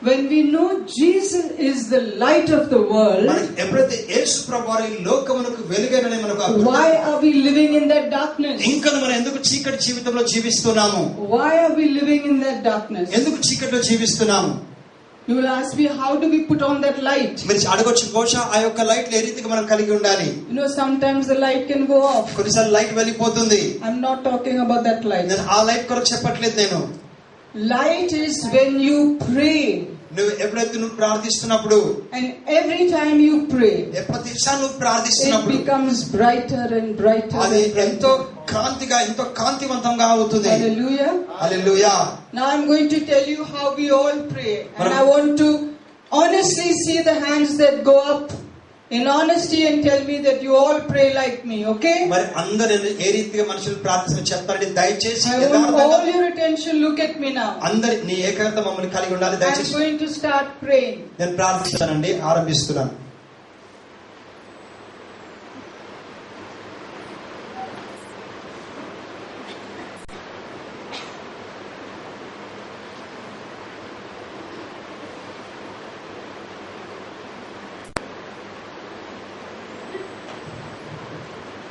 When we know Jesus is the light of the world, ఎప్పుడైతే యేసు ప్రభువారు ఈ లోకమునకు వెలుగైనని మనకు why are we living in that darkness? ఇంకా మనం ఎందుకు చీకటి జీవితంలో జీవిస్తున్నాము? Why are we living in that darkness? ఎందుకు చీకటిలో జీవిస్తున్నాము? You will ask me, how do we put on that light? మీరు అడగొచ్చు, బహుశా ఆ యొక్క లైట్ ఏ రీతిగా మనం కలిగి ఉండాలి? Sometimes the light can go off. కొన్నిసార్లు లైట్ వెళ్ళిపోతుంది. I'm not talking about that light. నేను ఆ లైట్ కొరకు చెప్పట్లేదు. నేను light is when you pray. నువ్వు ఎప్పుడైతే నువ్వు ప్రార్థిస్తున్నప్పుడు, and every time you pray, ప్రతిసారి నువ్వు ప్రార్థిస్తున్నప్పుడు it becomes brighter and brighter. అది ఎంతో కాంతిగా, ఎంతో కాంతివంతంగా అవుతుంది. Hallelujah. Hallelujah. Now I'm going to tell you how we all pray, and I want to honestly see the hands that go up in honesty and tell me that you all pray like me, okay? మరి అందరూ ఏ రీతిగా మనుషులు ప్రార్థన చెప్తారంటే దయచేసి I want all your attention. Look at me now. అందరి నీ ఏకాగ్రత మమ్మల్ని కలిగి ఉండాలి. దయచేసి I'm going to start praying. నేను ప్రార్థిస్తానండి, ఆరంభిస్తున్నాను.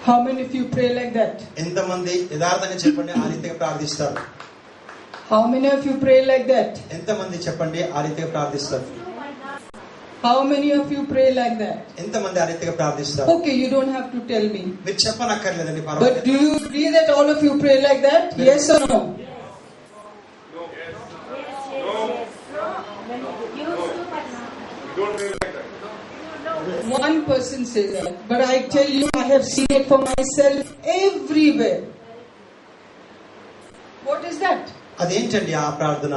How many of you pray like that? ఎంతమంది యథార్థంగా చెప్పండి ఆ రీతిగా ప్రార్థిస్తారు? How many of you pray like that? ఎంతమంది చెప్పండి ఆ రీతిగా ప్రార్థిస్తారు? How many of you pray like that? ఎంతమంది ఆ రీతిగా ప్రార్థిస్తారు? Okay, you don't have to tell me. మీరు చెప్పనక్కర్లేదండి, But పర్వాలేదు. do you agree that all of you pray like that? Yes or no? One person says that, but I tell you, I have seen it for myself everywhere. What is that? అదేంటండి ఆ ప్రార్థన?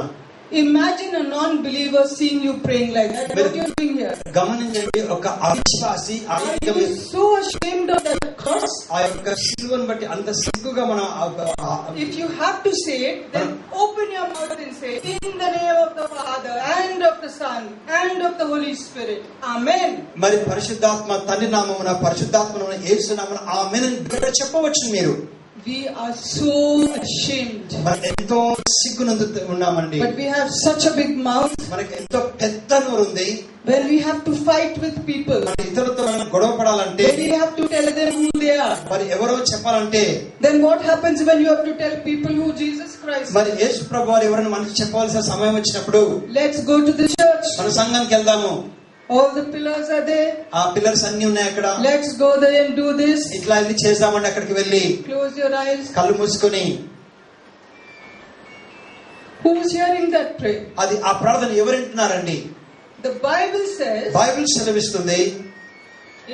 Imagine a non-believer seeing you praying like that. What are you doing here? గమనించండి, ఒక అవిశ్వాసి ఆ Are రీతిగా you so ashamed of that cross? ఆ యొక్క సిలువను బట్టి అంత సిగ్గుగా మనం If you have to say it, then open your mouth and say, in the name of the Father and of the Son and of the Holy Spirit. Amen. మరి పరిశుద్ధాత్మ తండ్రి నామమున, పరిశుద్ధాత్మను యేసు నామమున ఆమేన్ అని చెప్పవచ్చు మీరు. We are so ashamed. మనం ఎంతో సిగ్గునందు ఉన్నామండి. But we have such a big mouth. మనకి ఎంతో పెద్ద నోరు ఉంది. When we have to fight with people, ఇతరులతో మనం గొడవ పడాలంటే, when we have to tell them who they are, మరి ఎవరో చెప్పాలంటే, then what happens when you have to tell people who Jesus Christ is? మరి యేసు ప్రభువారు ఎవరైనా మనకి చెప్పాల్సిన సమయం వచ్చినప్పుడు, Let's go to the church. మన సంఘానికి వెళ్దాము. All the pillars are there. ఆ పిల్లర్స్ అన్ని ఉన్నాయి అక్కడ. Let's go there and do this. ఇట్లా వెళ్ళి చేద్దామండి. అక్కడికి వెళ్ళి Close your eyes. కళ్ళు మూసుకొని, Who's hearing that prayer? అది ఆ ప్రార్థన ఎవరు వింటున్నారండి? The Bible says బైబిల్ సెలవిస్తుంది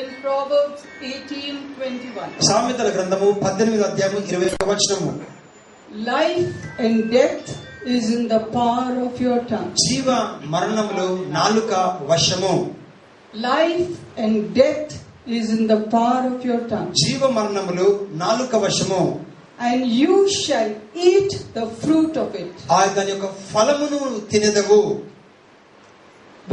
in Proverbs 18:21. సామెతల గ్రంథము 18వ అధ్యాయము 20వ వచనము, Life and death is in the power of your tongue. జీవ మరణములు నాలుక వశము. Life and death is in the power of your tongue. జీవ మరణములు నాలుక వశము. And you shall eat the fruit of it. ఆ దాని యొక్క ఫలమును తినెదవు.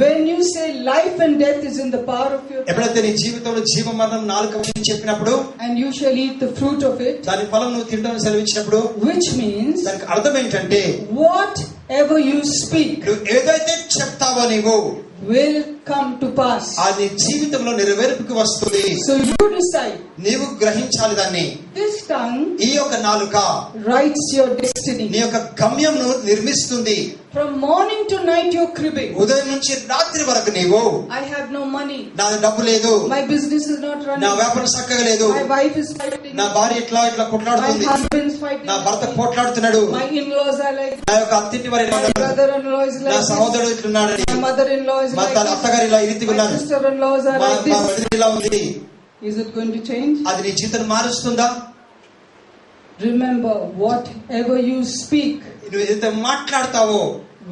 When you say life and death is in the power of your tongue, ఎప్పుడైతే నీ జీవితంలో జీవ మరణం నాలుక వశం చెప్పినప్పుడు, and you shall eat the fruit of it, దాని ఫలం నువ్వు తినడం సెలవిచ్చినప్పుడు, which means దానికి అర్థం ఏంటంటే, whatever you speak నువ్వు ఏదైతే చెప్తావో నీవు will come to pass. అది జీవితంలో నెరవేర్పుకి వస్తుంది. So you decide. నీవు గ్రహించాలి దాన్ని. This tongue ఈ యొక్క నాలుక writes your destiny. నీ యొక్క గమ్యంను నిర్మిస్తుంది. From morning to night you're cribbing. ఉదయం నుంచి రాత్రి వరకు నీవు, I have no money. నా డబ్బు లేదు, My business is not running. నా వ్యాపారం చక్కగా లేదు, My wife is fighting. నా భార్య ఇట్లా కొట్లాడుతుంది, My husband is fighting. నా భర్త పోట్లాడుతున్నాడు, My in-laws are like. నా యొక్క అత్తింటి వారి My brother-in-law is నా like. సహోదరుడు ఇట్లున్నాడని, My mother-in-law is మా like. అత్తగారు ఇలా ఈ రీతిగా My ఉన్నారు, sister-in-laws are మా like this. వదిన ఇలా ఉంది. Is it going to change? అది నీ జీవితం మారుస్తుందా? Remember, whatever you speak నువ్వు ఏదైతే మాట్లాడతావో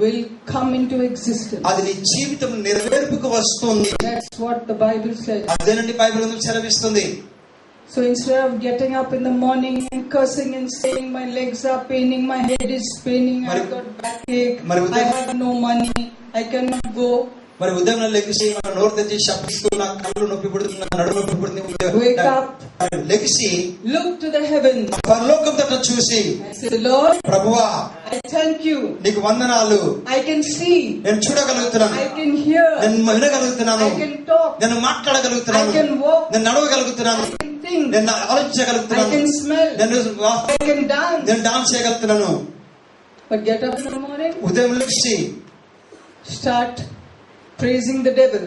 will come into existence. అది నీ జీవితం నెరవేర్పుకు వస్తుంది. That's what the Bible says. అదేనండి బైబిల్ ఎందుకు సెలవిస్తుంది. So instead of getting up in the morning and cursing and saying my legs are paining, my head is paining, I've got backache, I have no money, I cannot go. మరి ఉదయం లెగిసి మన నోరు తెచ్చి శబ్దిస్తూ నా కళ్ళు నొప్పి పుడుతుంది, నా నడుము నొప్పి పుడుతుంది, Wake up. లెగిసి Look to the heavens. పరలోకం తట్టు చూసి I say, Lord, ప్రభువా I thank you. నీకు వందనాలు, I can see. నేను చూడగలుగుతున్నాను, I can hear. నేను వినగలుగుతున్నాను, I can talk. నేను మాట్లాడగలుగుతున్నాను, I can walk. నేను నడవగలుగుతున్నాను, I can think. నేను I ఆలోచించగలుగుతున్నాను, can smell. నేను I can dance. నేను డాన్స్ చేయగలుగుతున్నాను. But get up in the morning, ఉదయం లెగిసి start praising the devil.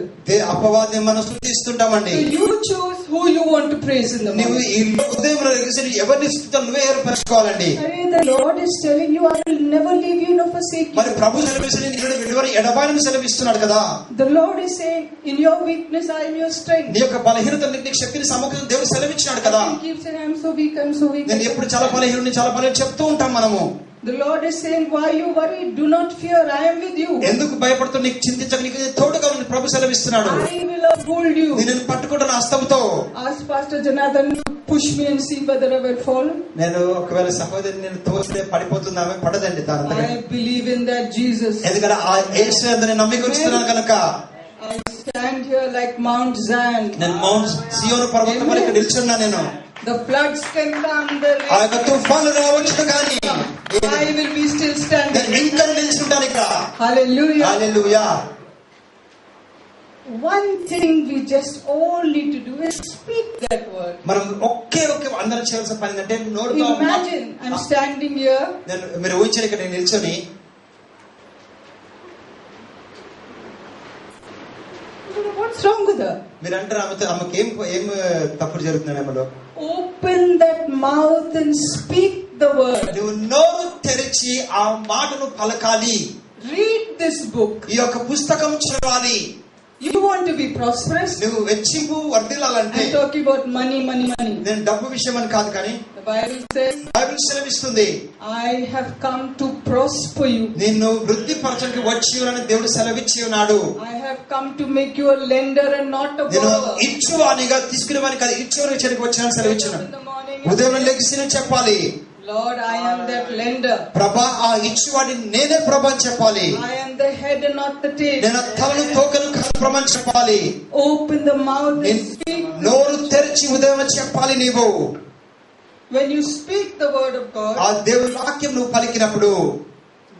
అపవాదిని మనం స్తుతిస్తుంటామండి. So you choose who you want to praise in the నువ్వు morning. ఈ ఉదయం లెగిసి ఎవరిని స్తుతించాలో నువ్వే ఏర్పరచుకోవాలండి. The Lord is telling you, I will never leave you nor forsake మరి you. ప్రభు సెలవిస్తున్నాడు, ఎడబాయని సెలవిస్తున్నాడు కదా. The Lord is saying, in your weakness I am your strength. నీ యొక్క బలహీనత నీకు శక్తిని సమకూర్చి దేవుడు సెలవిచ్చినాడు కదా. He keeps saying, I am so weak, I am so weak. నేను ఎప్పుడు చాలా బలహీనుని చెప్తూ ఉంటాం మనము. The Lord is saying, why you worry? Do not fear, I am with you. ఎందుకు భయపడుతూ నీకు చింతించక, నీకు తోడుగా ఉంది ప్రభు సెలవిస్తున్నాడు. I will uphold you. నేను పట్టుకుంటున్న హస్తంతో. Ask Pastor Jonathan to push me and see whether I will fall. నేను ఒకవేళ సహోదరి నేను తోస్తే పడిపోతుంది, ఆమె పడదండి. I believe in that Jesus. ఎందుకంటే ఆ యేసు యందు నేను నమ్మికొస్తున్నాను కనుక I stand here like Mount Zion. నేను మౌంట్ సియోను పర్వతం పైన నిల్చున్నా. నేను The floods can come, ఆ యొక్క తుఫాను రావచ్చు కానీ I will be still standing. నేను ఇంకా నిల్చుంటాను ఇక్కడ. Hallelujah. Hallelujah. One thing we just all need to do is speak that word. మనం ఒకే అందరం చేయాల్సిన పని ఏంటంటే నోరుతో. Imagine I'm standing here. మీరు ఊహించండి, ఇక్కడ నేను నిల్చొని What's wrong with her? మీరు అంటారు ఆమెకి ఏం తప్పుడు జరుగుతుంది ఆమెలో. Open that mouth and speak the word. నువ్వు నోరు తెరిచి ఆ మాటను పలకాలి. Read this book. ఈ యొక్క పుస్తకం చదవాలి. You want to be prosperous? నువ్వు వెచ్చింపు వర్ధిల్లాలంటే. I'm talking about money. నేను డబ్బు విషయం అని కాదు, కానీ The Bible says, బైబిల్ సెలవిస్తుంది, I have come to prosper you. నిన్ను వృద్ధి పరచడానికి వచ్చి అని దేవుడు సెలవిచ్చి ఉన్నాడు. I have come to make you a lender and not a నేను borrower. ఇచ్చువానిగా తీసుకునేవాని కాదు, ఇచ్చువానికి చెరికి వచ్చానని సెలవిచ్చాను. In the morning, ఉదయం లెగిసి చెప్పాలి, Lord, I am that lender. ప్రభా ఆ ఇచ్చువాడిని నేనే ప్రభా అని చెప్పాలి. I am the head and not the tail. నేను తలను తోకను కాదు ప్రభా అని చెప్పాలి. Open the mouth and speak. నోరు తెరిచి ఉదయం చెప్పాలి. నీవు When you speak the word of God, ఆ దేవుని వాక్యం నువ్వు పలికినప్పుడు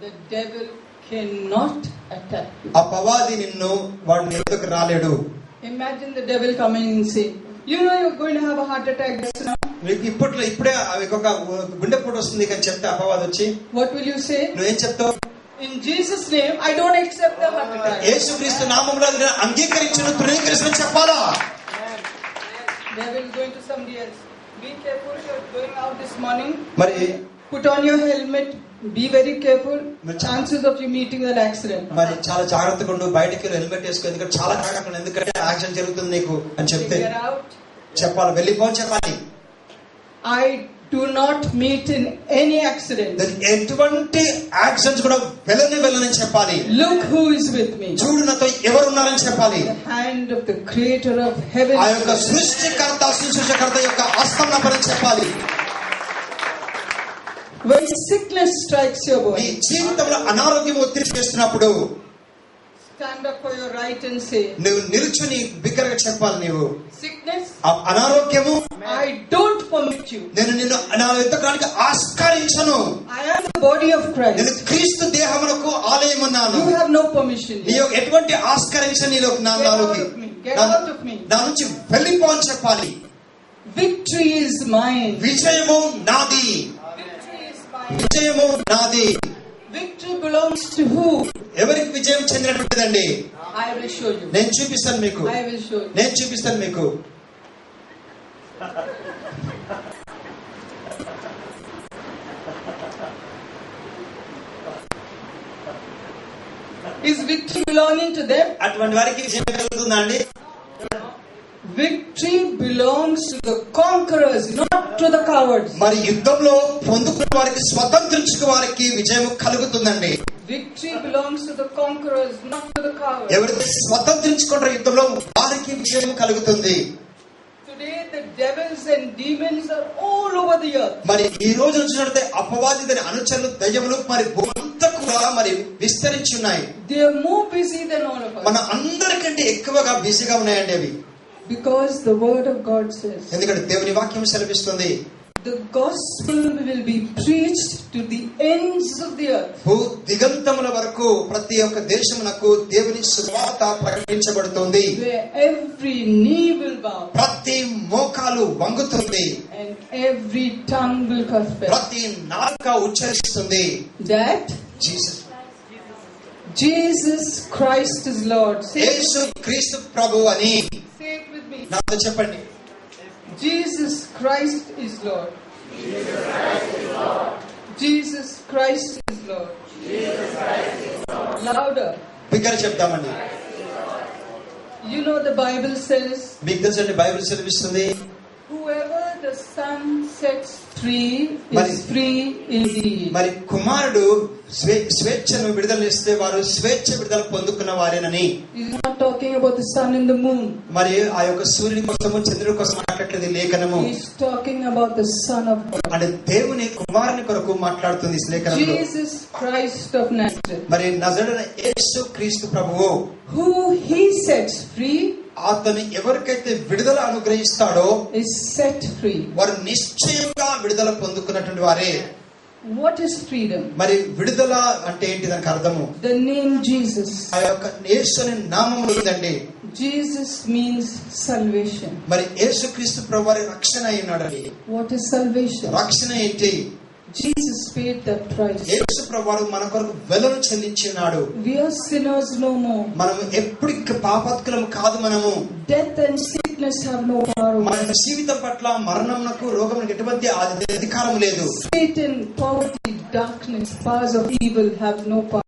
the devil cannot attack you. అపవాది నిన్ను వాడి ఎదురుకు రాలేడు. Imagine the devil coming and saying, you know you're going to have a heart attack just now. నీకు ఇప్పుడే ఒక గుండెపోటు వస్తుంది అని చెప్తే అపవాది వచ్చి What will you say? నువ్వేం చెప్తావు? In Jesus' name, I don't accept the heart attack. యేసుక్రీస్తు నామములో నేను అంగీకరించను, తృణీకరించను చెప్పాలా? Devil is going to somebody else. Be careful, you're going out this morning. మరి Put on your helmet. Be very careful. Chances of you meeting with an accident. మరి చాలా జాగ్రత్తగా ఉండు, బయటికి హెల్మెట్ వేసుకో, ఎందుకంటే చాలా జాగ్రత్తగా, ఎందుకంటే యాక్సిడెంట్ జరుగుతుంది నీకు అని చెప్తే Get out. చెప్పాలి, వెళ్ళిపోని చెప్పాలి. I do not meet in any accident. ఎటువంటి యాక్సిడెంట్స్ కూడా వెళ్ళని చెప్పాలి. Look who is with me. చూడు నాతో ఎవరు ఉన్నారని చెప్పాలి. The hand of the creator of heaven. ఆ యొక్క సృష్టికర్త యొక్క హస్తం నాపని చెప్పాలి. When sickness strikes your నీ body, జీవితంలో అనారోగ్యం ఒత్తిడి చేస్తున్నప్పుడు stand up for your right and say, నువ్వు నిల్చుని బిగ్గరగా చెప్పాలి. నీవు sickness, అనారోగ్యము, I don't permit you. నేను నిన్ను నా ఎత్తడానికి ఆస్కారించను. I am the body of నేను Christ. క్రీస్తు దేహమునకు ఆలయం ఉన్నాను. You have no permission. నీ ఎటువంటి ఆస్కరించని నీలో నాలోకి Get out of me. నా నుంచి వెళ్ళిపో అని చెప్పాలి. Victory is mine. విజయము నాది. Victory is mine. విజయము నాది. Victory belongs to who? ఎవరికి విజయం చెందినటువంటిదండి? I will show you. నేను చూపిస్తాను మీకు. I will show you. నేను చూపిస్తాను మీకు. Is victory belonging to them? అటువంటి వారికి విజయం కలుగుతుందా అండి? Victory belongs to the conquerors, not to the cowards. మరి యుద్ధంలో పొందుకున్న వారికి, స్వతంత్రించుకున్న వారికి విజయం కలుగుతుందండి. Victory belongs to the conquerors, not to the cowards. ఎవరైతే స్వతంత్రించుకుంటారో యుద్ధంలో వారికి విజయం కలుగుతుంది. Today the devils and demons are all over the earth. మరి ఈ రోజు చూసినట్లయితే అపవాది దాని అనుచరులు, దయ్యములు మరి భూమంతకు కూడా మరి విస్తరించి ఉన్నాయి. They are more busy than all of మన us. అందరికంటే ఎక్కువగా బిజీగా ఉన్నాయండి అవి. Because the word of God says, ఎందుకంటే దేవుని వాక్యం సెలవిస్తుంది, the gospel will be preached to the ends of the earth. భూ దిగంతముల వరకు ప్రతి ఒక్క దేశమునకు దేవుని సువార్త ప్రకటించబడుతుంది. Where every knee will bow. ప్రతి మోకాలు వంగుతుంది. And every tongue will confess. ప్రతి నాలుక ఉచ్చరిస్తుంది. That Jesus Christ is Lord. యేసు క్రీస్తు ప్రభువు అని. Say it with me. నాతో చెప్పండి. Jesus Christ is Lord. Jesus Christ is Lord. Louder. బిగ్గర చెప్తామండి. You know the Bible says, మీకు తెలుసండి బైబిల్ సెలవిస్తుంది, whoever the Son sets free Mari- is free indeed. మరి కుమారుడు స్వేచ్ఛను విడుదలనిస్తే వారు స్వేచ్ఛ విడుదల పొందుకున్న వారేనని. He's not talking about the sun and the moon. మరి ఆ యొక్క సూర్యుని కోసము చంద్రుని కోసం మాట్లాడేది లేఖనము. He's talking about the Son of God. అంటే దేవుని కుమారుని కొరకు మాట్లాడుతుంది ఈ లేఖనంలో. Jesus Christ of Nazareth. మరి నజరేయుడైన యేసు క్రీస్తు ప్రభువు, Who he sets free అతను ఎవరికైతే విడుదల అనుగ్రహిస్తాడో is set free. వారు నిశ్చయంగా విడుదల పొందుకున్నటువంటి వారే. What is freedom? మరి విడుదల అంటే ఏంటి, దానికి అర్థము? The name Jesus. ఆ యొక్క యేసు అనే నామము ఉందండి. Jesus means salvation. మరి యేసు క్రీస్తు ప్రభు వారి రక్షణ అయి ఉన్నాడండి. What is salvation? రక్షణ ఏంటి? Jesus paid that price. యేసు ప్రభు వారు మన కొరకు వెలను చెల్లించినాడు. We are sinners no more. మనం ఎప్పుడు పాపాత్ములము కాదు. మనము Death and sickness have no power over మన us. జీవితం పట్ల మరణమునకు రోగమునకు ఎటువంటి అధికారం లేదు. Satan, poverty, darkness, powers of evil have no power.